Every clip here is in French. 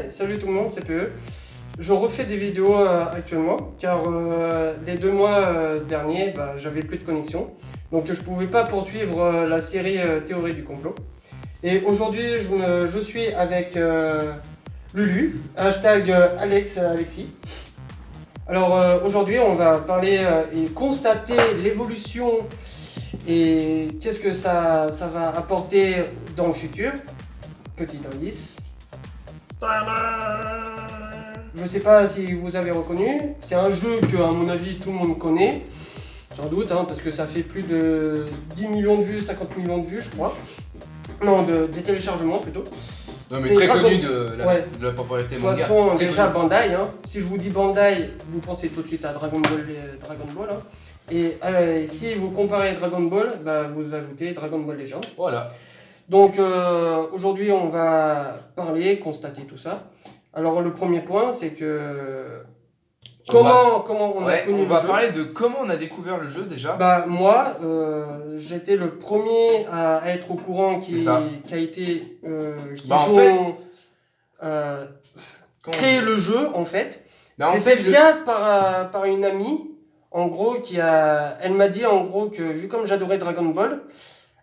Salut tout le monde, c'est PE. Je refais des vidéos actuellement car les 2 mois derniers, j'avais plus de connexion. Donc je pouvais pas poursuivre la série Théorie du complot. Et aujourd'hui, je suis avec Lulu, hashtag Alexis. Alors aujourd'hui, on va parler et constater l'évolution et qu'est-ce que ça va apporter dans le futur. Petit indice. Je sais pas si vous avez reconnu, c'est un jeu que à mon avis tout le monde connaît, sans doute, parce que ça fait plus de 10 millions de vues, 50 millions de vues je crois. Non, des téléchargements plutôt. Non mais C'est très Dragon- connu de la popularité De toute mondiale. façon, Très déjà connu. Bandai, si je vous dis Bandai, vous pensez tout de suite à Dragon Ball. Et si vous comparez Dragon Ball, vous ajoutez Dragon Ball Legends. Voilà. Donc aujourd'hui on va parler, constater tout ça. Alors le premier point c'est que comment on a connu on le va jeu. parler de comment on a découvert le jeu déjà. Moi j'étais le premier à être au courant C'est ça. qui a été En fait, comment créé on dit le jeu en fait. Mais en C'était fait, via par une amie en gros elle m'a dit en gros que vu comme j'adorais Dragon Ball,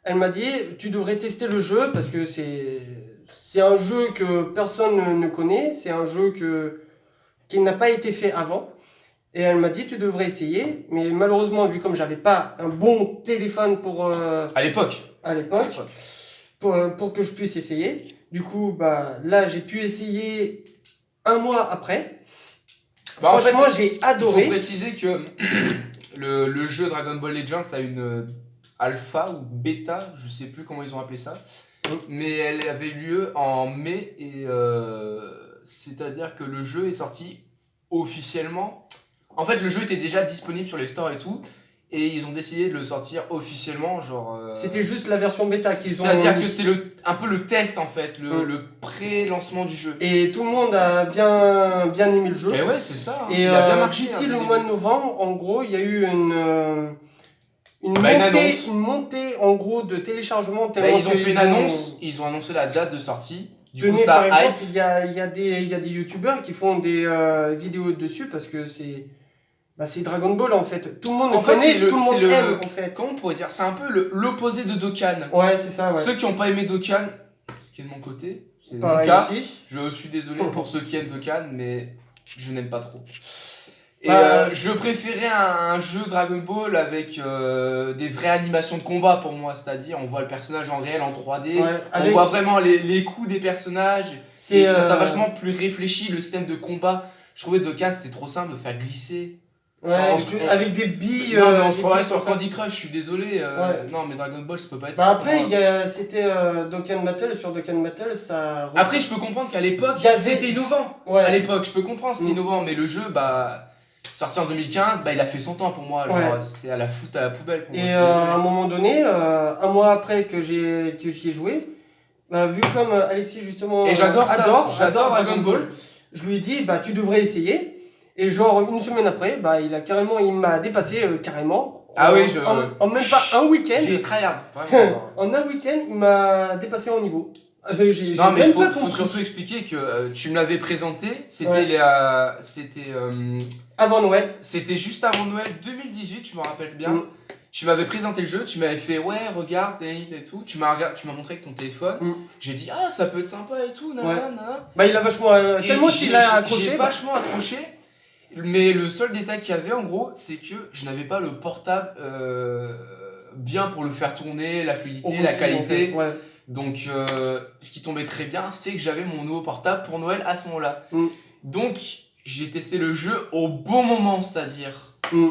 elle m'a dit tu devrais tester le jeu parce que c'est un jeu que personne ne connaît, c'est un jeu qui n'a pas été fait avant. Et elle m'a dit tu devrais essayer, mais malheureusement vu comme j'avais pas un bon téléphone à l'époque. à l'époque pour que je puisse essayer, du coup là j'ai pu essayer un mois après. En Franchement fait, j'ai adoré. Il faut préciser que le jeu Dragon Ball Legends a une alpha ou bêta, je sais plus comment ils ont appelé ça, mais elle avait lieu en mai et c'est-à-dire que le jeu est sorti officiellement. En fait, le jeu était déjà disponible sur les stores et tout, et ils ont décidé de le sortir officiellement, genre. C'était juste la version bêta qu'ils ont. C'est-à-dire que c'était un peu le test en fait, le pré-lancement du jeu. Et tout le monde a bien aimé le jeu. Et ouais, c'est ça. Et il a bien marché. d'ici dès le le mois de début. novembre, en gros, il y a eu une montée en gros de téléchargement. Ils ont fait une annonce, ils ont annoncé la date de sortie. Du coup, Tenez, ça par hype. exemple, il y a des youtubeurs qui font des vidéos dessus parce que c'est Dragon Ball en fait. Tout le monde En fait, connaît, c'est tout le monde aime en fait. Comment on pourrait dire? C'est un peu l'opposé de Dokkan. Ouais, c'est ça, ouais. Ceux qui n'ont pas aimé Dokkan, ce qui est de mon côté, c'est mon Pareil cas. aussi. Je suis désolé pour ceux qui aiment Dokkan, mais je n'aime pas trop. Et je préférais un jeu Dragon Ball avec des vraies animations de combat pour moi, c'est-à-dire on voit le personnage en réel, en 3D, on voit vraiment les coups des personnages, et ça vachement plus réfléchi, le système de combat. Je trouvais Dokkan c'était trop simple de faire glisser. Ouais, avec des billes. Non, mais on se croirait sur Candy Crush, je suis désolé. Non, mais Dragon Ball ça peut pas être ça. Après, c'était Dokkan Battle, sur Dokkan Battle, ça. Après, je peux comprendre qu'à l'époque c'était innovant. Ouais. À l'époque, je peux comprendre, c'était innovant, mais le jeu, sorti en 2015, il a fait son temps pour moi. Genre, c'est à la poubelle pour moi. Et à un moment donné, un mois après que j'y ai joué, vu comme Alexis justement et j'adore Dragon Ball, je lui ai dit tu devrais essayer. Et genre une semaine après, il m'a dépassé carrément. Ah oui, en même pas un week-end. J'ai tryhard, vraiment. En un week-end, il m'a dépassé en niveau. Non, mais faut surtout expliquer que tu me l'avais présenté, c'était avant Noël. C'était juste avant Noël 2018, je me rappelle bien. Tu m'avais présenté le jeu, tu m'avais fait ouais, regarde et tout. Tu m'as montré avec ton téléphone. J'ai dit ça peut être sympa et tout. Il a vachement tellement qu'il a accroché. J'ai vachement accroché. Mais le seul détail qu'il y avait en gros, c'est que je n'avais pas le portable bien pour le faire tourner, la fluidité, la qualité. Ouais. Donc ce qui tombait très bien, c'est que j'avais mon nouveau portable pour Noël à ce moment-là. Donc j'ai testé le jeu au bon moment, c'est-à-dire que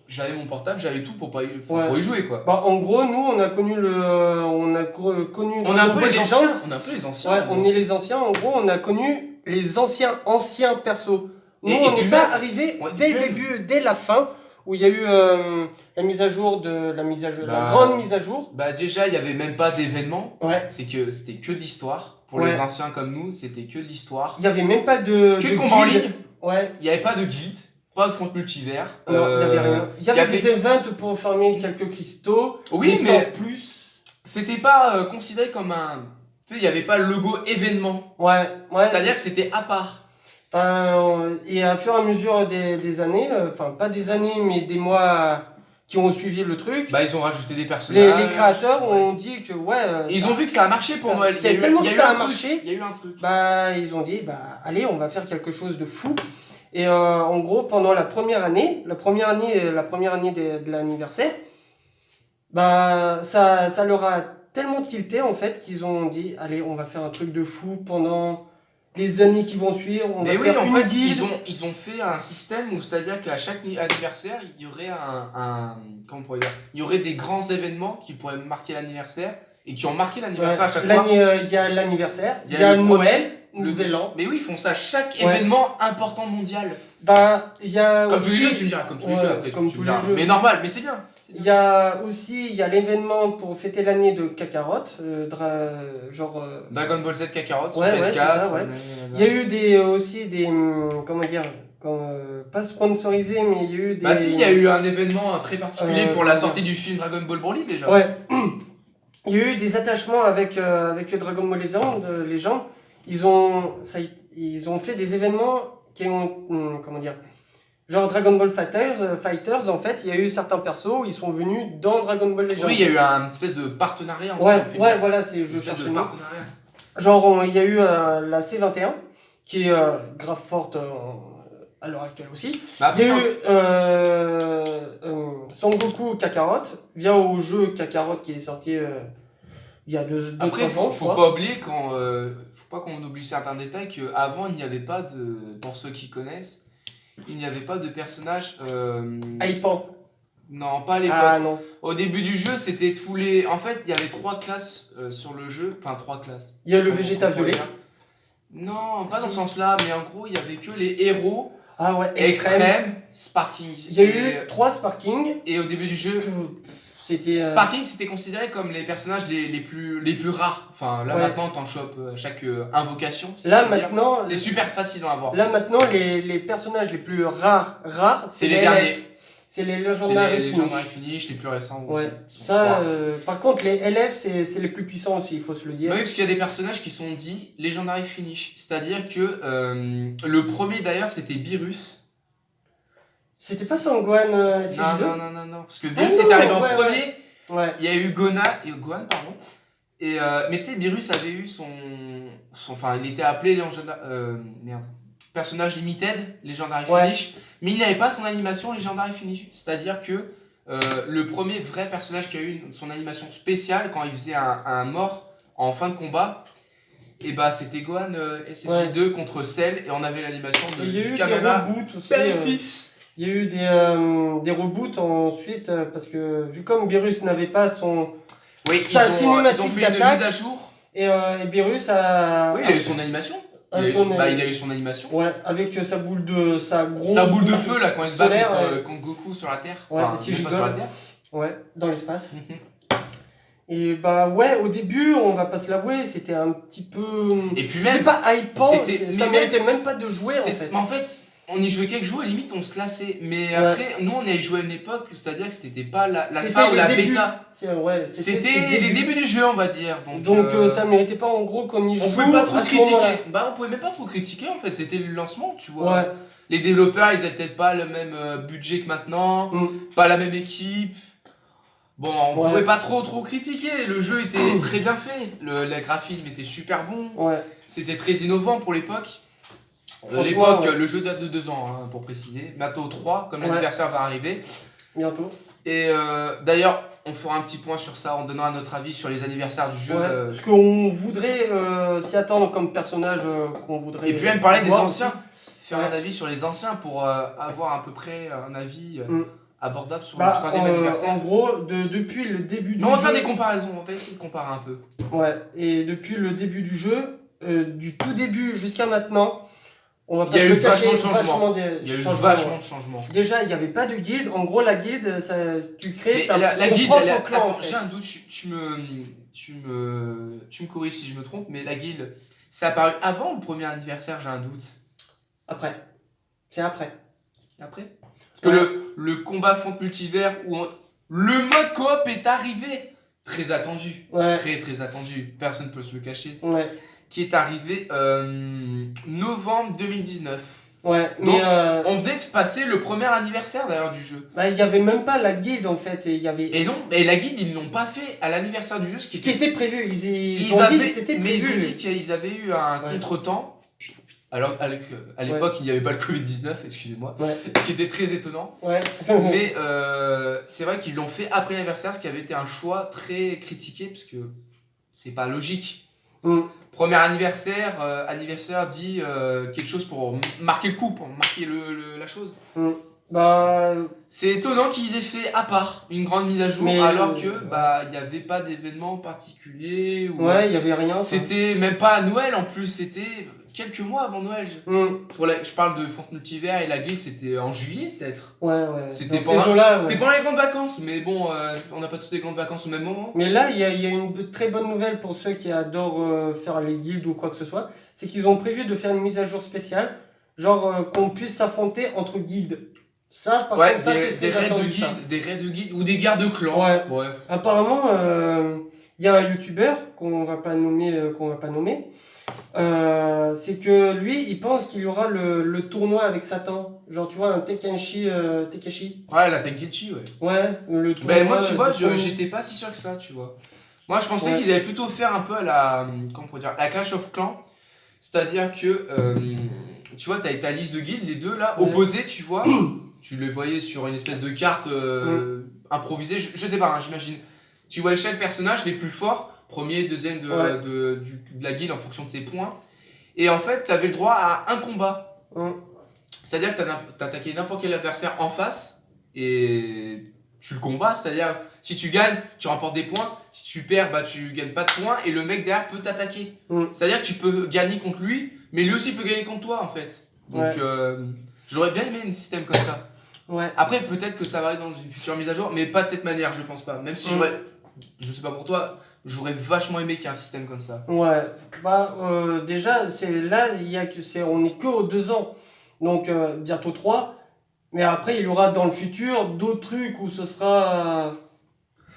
j'avais mon portable, j'avais tout pour y jouer quoi. En gros, nous on a connu on est un peu les anciens. Ouais, on est les anciens. En gros, on a connu les anciens persos. Nous, on n'est pas arrivé dès le début, dès la fin, où il y a eu la mise à jour la grande mise à jour. Déjà, il n'y avait même pas d'événement. Ouais. C'était que de l'histoire. Pour les anciens comme nous, c'était que de l'histoire. Il n'y avait même pas de combat en ligne. Ouais. Il n'y avait pas de guild, pas de front multivers. Non, il n'y avait rien. Il y avait des events pour farmer quelques cristaux. Oui, mais plus. C'était pas considéré comme un Tu sais, il n'y avait pas le logo événement. Ouais, C'est-à-dire que c'était à part. Et à fur et à mesure des années, enfin pas des années, mais des mois qui ont suivi le truc, Bah, ils ont rajouté des personnages. les créateurs ouais. ont dit que ouais. Et ils ont vu que ça a marché pour moi. Tellement que ça a un truc. marché, Il y a eu un truc. bah ils ont dit bah allez, on va faire quelque chose de fou. Et en gros, pendant la première année de l'anniversaire, bah ça leur a tellement tilté en fait qu'ils ont dit allez, on va faire un truc de fou pendant les années qui vont suivre. On Mais va oui, faire en une fait, guilde. ils ont fait un système où, c'est-à-dire qu'à chaque anniversaire, il y aurait comment on pourrait dire, il y aurait des grands événements qui pourraient marquer l'anniversaire et qui ont marqué l'anniversaire à chaque fois. Il y a l'anniversaire, il y a le Noël, Nouvel An. Mais oui, ils font ça chaque Ouais. événement important mondial. Bah, il y a Comme aussi, tous les jeux, tu me diras, comme tous les Ouais, jeux après. comme tu tous me les diras. jeux. Mais normal, mais c'est bien. il y a aussi l'événement pour fêter l'année de Kakarot, genre. Dragon Ball Z Kakarot sur Ouais, ouais, PS4. c'est ça, ouais. Il y a eu aussi des comment dire, pas sponsorisés, mais il y a eu des. Bah si, il y a eu un événement très particulier pour la comment sortie du film Dragon Ball Broly déjà. Ouais. Il y a eu des attachements avec Dragon Ball Legend. Ils ont fait des événements qui ont, comment dire, genre Dragon Ball Fighters, en fait, il y a eu certains persos, ils sont venus dans Dragon Ball Legend. Oui, il y a eu un espèce de partenariat. Ouais, voilà, je cherche le mot. Genre, il y a eu la C21, qui est grave forte à l'heure actuelle aussi. Bah, Il y a eu Son Goku Kakarot, via au jeu Kakarot qui est sorti il y a 2-3 ans. Après, faut pas oublier faut pas qu'on oublie certains détails qu'avant il n'y avait pas de, pour ceux qui connaissent, il n'y avait pas de personnage. Hypant. Non, pas à l'époque. Ah non. Au début du jeu, c'était tous les. En fait, il y avait 3 classes sur le jeu, enfin 3 classes. Il y a le Comment Vegeta on pourrait violet. dire. Non, pas dans ce sens-là, mais en gros, il y avait que les héros. Ah ouais, Extrême, Sparking. Il y a eu 3 Sparking. Et au début du jeu, c'était. Sparking c'était considéré comme les personnages les plus rares. Enfin là Ouais. maintenant t'en chopes chaque invocation. si Là je peux dire. maintenant, C'est super facile d'en avoir. là maintenant, les personnages les plus rares, C'est les LF. derniers. C'est les C'est légendaires les Finish. légendaires finish, les plus récents aussi. Ouais. Ils sont Ça, trois. par contre, les LF, c'est les plus puissants aussi, il faut se le dire. Bah oui, parce qu'il y a des personnages qui sont dits Legendary Finish. C'est-à-dire que le premier d'ailleurs c'était Beerus. C'était pas Sangwan CJ2? Non. Parce que Beerus non, est arrivé en ouais, premier. Ouais. Il y a eu Gohan, pardon. Et, mais tu sais, Beerus avait eu enfin, il était appelé personnage limited, Legendary Ouais. Finish, mais il n'avait pas son animation Legendary Finish. C'est-à-dire que le premier vrai personnage qui a eu son animation spéciale quand il faisait un mort en fin de combat, et bah c'était Gohan SSJ2 contre Cell, et on avait l'animation Et il y a du eu des Kamala reboots aussi. père et fils. Il y a eu des reboots ensuite, parce que vu comme Beerus n'avait pas son. Oui, Sa ils ont cinématique fait une d'attaque. mise à jour. Et Beerus a. Oui, il a eu son animation. Il a eu son animation. Ouais, avec sa boule de. Sa boule de feu là quand il se bat solaire, contre Goku sur la Terre. Ouais, Enfin, si même je pas rigole. sur la Terre. Ouais, dans l'espace. Et bah ouais, au début, on va pas se l'avouer, c'était un petit peu. Et puis C'était même. pas hypant, c'était- ça mais méritait même pas de jouer en c'est- fait. mais en fait, on y jouait quelques jours et limite on se lassait. Mais Ouais. après, nous on y a joué à une époque, c'est-à-dire que c'était pas la C'était fin ou les la débuts. bêta. Ouais, C'était ses les débuts du jeu, on va dire. Donc ça méritait pas en gros qu'on y joue. On pouvait pas trop à ce moment-là. critiquer. Bah, on pouvait même pas trop critiquer en fait, c'était le lancement, tu vois. Ouais. Les développeurs, ils avaient peut-être pas le même budget que maintenant, pas la même équipe. Bon, on pouvait pas trop critiquer. Le jeu était très bien fait, le graphisme était super bon, Ouais. c'était très innovant pour l'époque. Franchement, L'époque, ouais. le jeu date de 2 ans, hein, pour préciser. Bientôt 3, comme Ouais. l'anniversaire va arriver. Bientôt. Et d'ailleurs, on fera un petit point sur ça en donnant notre avis sur les anniversaires du jeu. Ouais. Ce qu'on voudrait s'y attendre comme personnage qu'on voudrait. Et puis même parler des voir anciens, aussi. faire Ouais. un avis sur les anciens pour avoir à peu près un avis abordable sur le Bah, 3e anniversaire. en gros, depuis le début du Mais on va jeu. faire des comparaisons, on va essayer de comparer un peu. Ouais, et depuis le début du jeu, du tout début jusqu'à maintenant, on va Il pas y a se eu le cacher, vachement de changements. des Il y a eu changements, vachement ouais. de changements. Déjà, il n'y avait pas de guilde. En gros, la guilde, tu crées Mais ta la ton guilde, propre clan. attends, en fait. j'ai un doute, tu me corriges si je me trompe, mais la guilde, c'est apparu avant le premier anniversaire, j'ai un doute. Après. C'est après. Après Parce que le combat front multivers, le mode coop est arrivé. très attendu, Ouais. très attendu, personne ne peut se le cacher, Ouais. qui est arrivé novembre 2019. Ouais. Donc, Mais on venait de passer le premier anniversaire d'ailleurs du jeu. bah, il y avait même pas la guilde en fait. Et il y avait. Et non, et la guide, ils l'ont pas fait à l'anniversaire du jeu, Ce qui était prévu. Ils ont dit avaient, que c'était mais ils ont prévu. dit qu'ils avaient eu un Ouais. contretemps. Alors, à l'époque, il n'y avait pas le Covid-19, excusez-moi, Ouais. ce qui était très étonnant. Ouais. Mais c'est vrai qu'ils l'ont fait après l'anniversaire, ce qui avait été un choix très critiqué, parce que c'est pas logique. Mm. Premier anniversaire, anniversaire dit quelque chose pour marquer le coup, pour marquer la chose. Mm. Bah. C'est étonnant qu'ils aient fait à part une grande mise à jour, Mais, alors que ouais. il n'y avait pas d'événement particulier. Ou Ouais, il y avait rien. ça. c'était même pas à Noël en plus, c'était quelques mois avant Noël. Mm. Je parle de Font Multivers et la guilde, c'était en juillet peut-être. Ouais. C'était Dans pendant- ces eaux-là, ouais. C'était pendant les grandes vacances, mais bon, on n'a pas tous les grandes vacances au même moment. Mais là, il y a une très bonne nouvelle pour ceux qui adorent faire les guildes ou quoi que ce soit. C'est qu'ils ont prévu de faire une mise à jour spéciale. Genre qu'on puisse s'affronter entre guildes. Ça, par Ouais, contre, ça, c'est des très raids de attendu, ça. guilde, des raids de guilde ou des guerres de clans. Ouais. Bref. Apparemment, il y a un youtubeur qu'on va pas nommer, c'est que lui, il pense qu'il y aura le tournoi avec Satan. Genre, tu vois, un Tekeshi. Ouais, la Tenkichi, ouais. Ouais, le tournoi. Ben moi, tu vois, de tournoi. j'étais pas si sûr que ça, tu vois. Moi, je pensais Ouais. qu'ils allaient plutôt faire un peu à la, comment on pourrait dire, à la Clash of Clans. C'est-à-dire que, tu vois, t'as ta liste de guildes, les deux là, Ouais. opposés, tu vois. Tu les voyais sur une espèce de carte improvisée, je sais pas, hein, j'imagine. Tu voyais chaque personnage, les plus forts, premier, deuxième Ouais. de la guilde en fonction de ses points. Et en fait, tu avais le droit à un combat. Hum. C'est-à-dire que tu attaqué n'importe quel adversaire en face et tu le combats. C'est-à-dire, si tu gagnes, tu remportes des points. Si tu perds, bah, tu gagnes pas de points et le mec derrière peut t'attaquer. Hum. C'est-à-dire que tu peux gagner contre lui, mais lui aussi peut gagner contre toi en fait. Donc, Ouais. j'aurais bien aimé un système comme ça. Ouais. Après, peut-être que ça va aller dans une future mise à jour, mais pas de cette manière, je pense pas. Même si je sais pas pour toi, j'aurais vachement aimé qu'il y ait un système comme ça. Ouais, bah déjà c'est là on est que aux 2 ans, donc bientôt 3, mais après il y aura dans le futur d'autres trucs où ce sera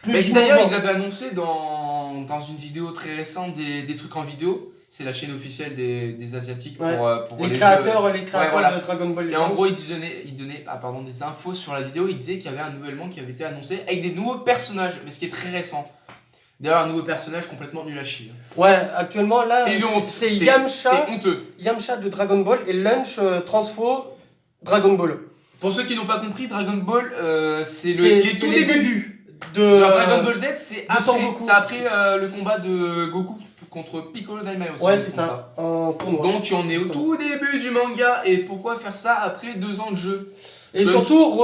plus Mais d'ailleurs, innovant. ils avaient annoncé dans une vidéo très récente des trucs en vidéo. C'est la chaîne officielle des Asiatiques Ouais. pour les les créateurs, jeux. les créateurs voilà. de Dragon Ball Et en Legends. gros, ils donnaient des infos sur la vidéo. Ils disaient qu'il y avait un nouvellement qui avait été annoncé avec des nouveaux personnages, mais ce qui est très récent. D'ailleurs, un nouveau personnage complètement nul à chier. Ouais, actuellement là C'est une honte. c'est Yamcha, C'est honteux. Yamcha de Dragon Ball et Lunch Transfo Dragon Ball. Pour ceux qui n'ont pas compris, Dragon Ball, c'est C'est les tout les débuts. de Genre Dragon Ball Z, c'est Son après, Goku. c'est après le combat de Goku contre Piccolo Daimayo. Ouais, c'est ça, en tournoi. Donc on est au tout début du manga et pourquoi faire ça après 2 ans de jeu? Et Je- surtout,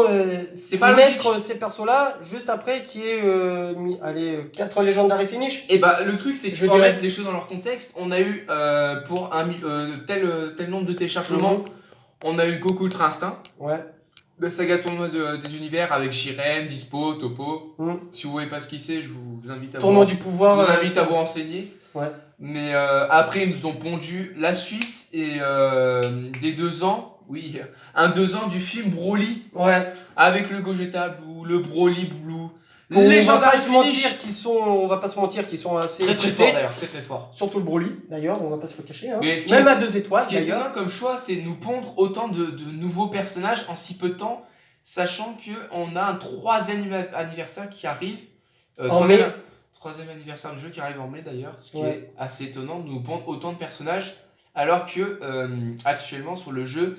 C'est pas mettre ces persos-là juste après qu'il y ait 4 légendaires et finish. Et bah le truc c'est qu'il Je faut dirais- remettre les choses dans leur contexte. On a eu pour tel nombre de téléchargements, on a eu Goku Ultra Instinct, Ouais. la saga tournoi des univers avec Jiren, Dispo, Topo. Mm. Si vous voyez pas ce qu'il c'est, je vous invite à Tournoi vous du rense- pouvoir. je vous invite à vous renseigner. Ouais. Mais après, ils nous ont pondu la suite et des 2 ans, oui, un 2 ans du film Broly Ouais. avec le Gogeta Blue, le Broly Blue, On va Légendaire pas se Finish. mentir on va pas se mentir qu'ils sont assez Très très traités. fort d'ailleurs, très très fort. Surtout le Broly, d'ailleurs, on va pas se le cacher. Hein. Mais ce qui Même est- à 2 étoiles, Ce qui est d'ailleurs. étonnant comme choix, c'est nous pondre autant de nouveaux personnages en si peu de temps, sachant qu'on a un 3e anniversaire qui arrive. En mai. 3e anniversaire du jeu qui arrive en mai d'ailleurs, ce qui Ouais. est assez étonnant de nous pondre autant de personnages, alors que actuellement sur le jeu,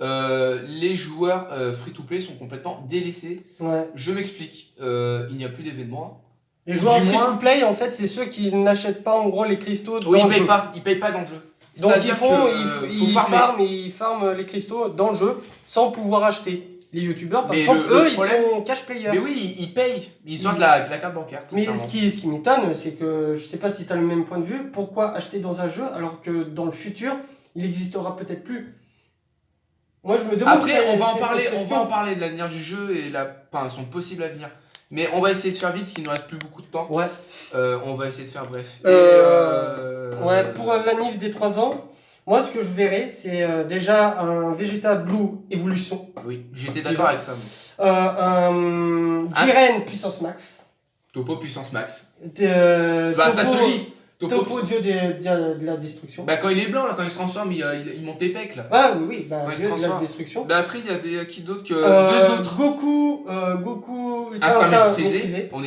les joueurs free-to-play sont complètement délaissés. Ouais. Je m'explique, il n'y a plus d'événements. Les joueurs Du moins- free-to-play, en fait, c'est ceux qui n'achètent pas en gros les cristaux dans Oui, ils le payent jeu. pas, ils payent pas dans le jeu. Donc C'est-à-dire que, ils farment les cristaux dans le jeu sans pouvoir acheter. Les youtubeurs, par Mais exemple, le eux, problème- ils sont cash players. Mais oui, ils payent, ils ont de la carte bancaire. Mais clairement. ce qui m'étonne, c'est que je sais pas si tu as le même point de vue, pourquoi acheter dans un jeu alors que dans le futur, il n'existera peut-être plus. Moi je me demande. Après, on va en cette parler, question. de l'avenir du jeu et son possible avenir. Mais on va essayer de faire vite, parce qu'il ne reste plus beaucoup de temps. Ouais. On va essayer de faire bref. Ouais, pour l'anniv des 3 ans, moi ce que je verrais, c'est déjà un Vegeta Blue Evolution. Oui, j'étais d'accord avec ça. Un Jiren puissance max. Topo puissance max. Bah, ça se lit. Topo, dieu de la destruction. Bah, quand il est blanc, là, quand il se transforme, il monte les pecs là. Ah oui, bah, Quand il se dieu de la transforme. destruction. Bah, après, il y avait qui d'autre que. Deux autres. Goku, Ultra Instinct Instinct maîtrisé. maîtrisé. On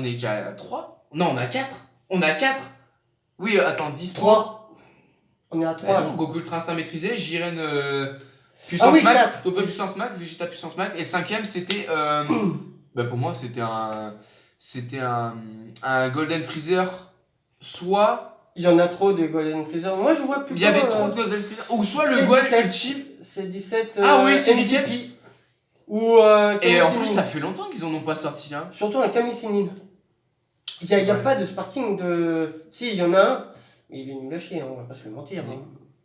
est déjà à 3. Non, on a 4. On a 4. Oui, attends, 10, 3. On est à 3. non, Goku Ultra Instinct maîtrisé, Jiren puissance Ah oui, max, 4. Topo puissance max, Vegeta puissance max. Et le cinquième, c'était. Bah, pour moi, c'était un Golden Freezer. Soit. Il y en a trop des Golden Freezer. Moi je vois plutôt. Il y avait trop de Golden Freezer. Ou soit le Gold Ultime. C'est 17. Ah oui, c'est MVP. 17. Ou Et en Kami plus, Sinin. ça fait longtemps qu'ils en ont pas sorti. Hein. Surtout un Kami Sinin. Il n'y a vrai. pas de sparking de. Si, il y en a un, mais il est nul à chier, hein, on va pas se le mentir. Oui, hein.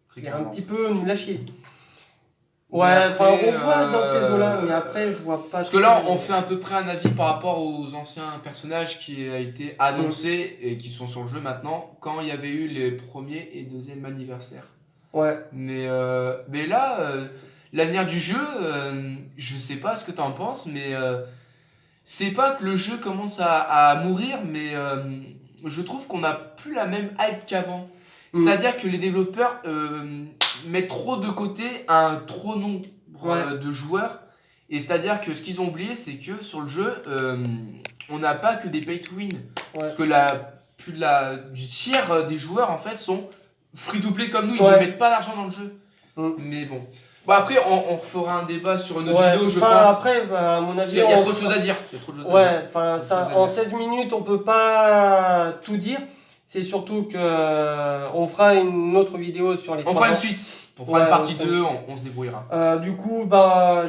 très Il est un clairement. petit peu nul à chier. Mais Ouais, enfin, après, on voit dans ces eaux-là, mais après, je vois pas. Parce que là, on fait à peu près un avis par rapport aux anciens personnages qui a été annoncés et qui sont sur le jeu maintenant, quand il y avait eu les premiers et deuxième anniversaires. Ouais. Mais là, l'avenir du jeu, je sais pas ce que t'en penses, mais c'est pas que le jeu commence à mourir, mais je trouve qu'on n'a plus la même hype qu'avant. C'est-à-dire que les développeurs mettent trop de côté un trop nombre de joueurs. Et c'est-à-dire que ce qu'ils ont oublié, c'est que sur le jeu, on n'a pas que des pay to win. Parce que plus du tiers des joueurs en fait sont free to play comme nous, ils ne mettent pas d'argent dans le jeu. Mais bon. Bon, après, on refera un débat sur une autre vidéo, je pense. Après, à mon avis, il y a trop de choses à dire. Enfin, en 16 minutes, on peut pas tout dire. C'est surtout que on fera une autre vidéo sur les 3 On fera ans. une suite. On fera une partie 2, on se débrouillera. Du coup,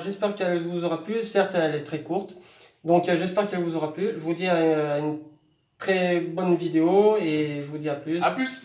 j'espère qu'elle vous aura plu. Certes, elle est très courte. Donc, j'espère qu'elle vous aura plu. Je vous dis à une très bonne vidéo et je vous dis à plus. A plus.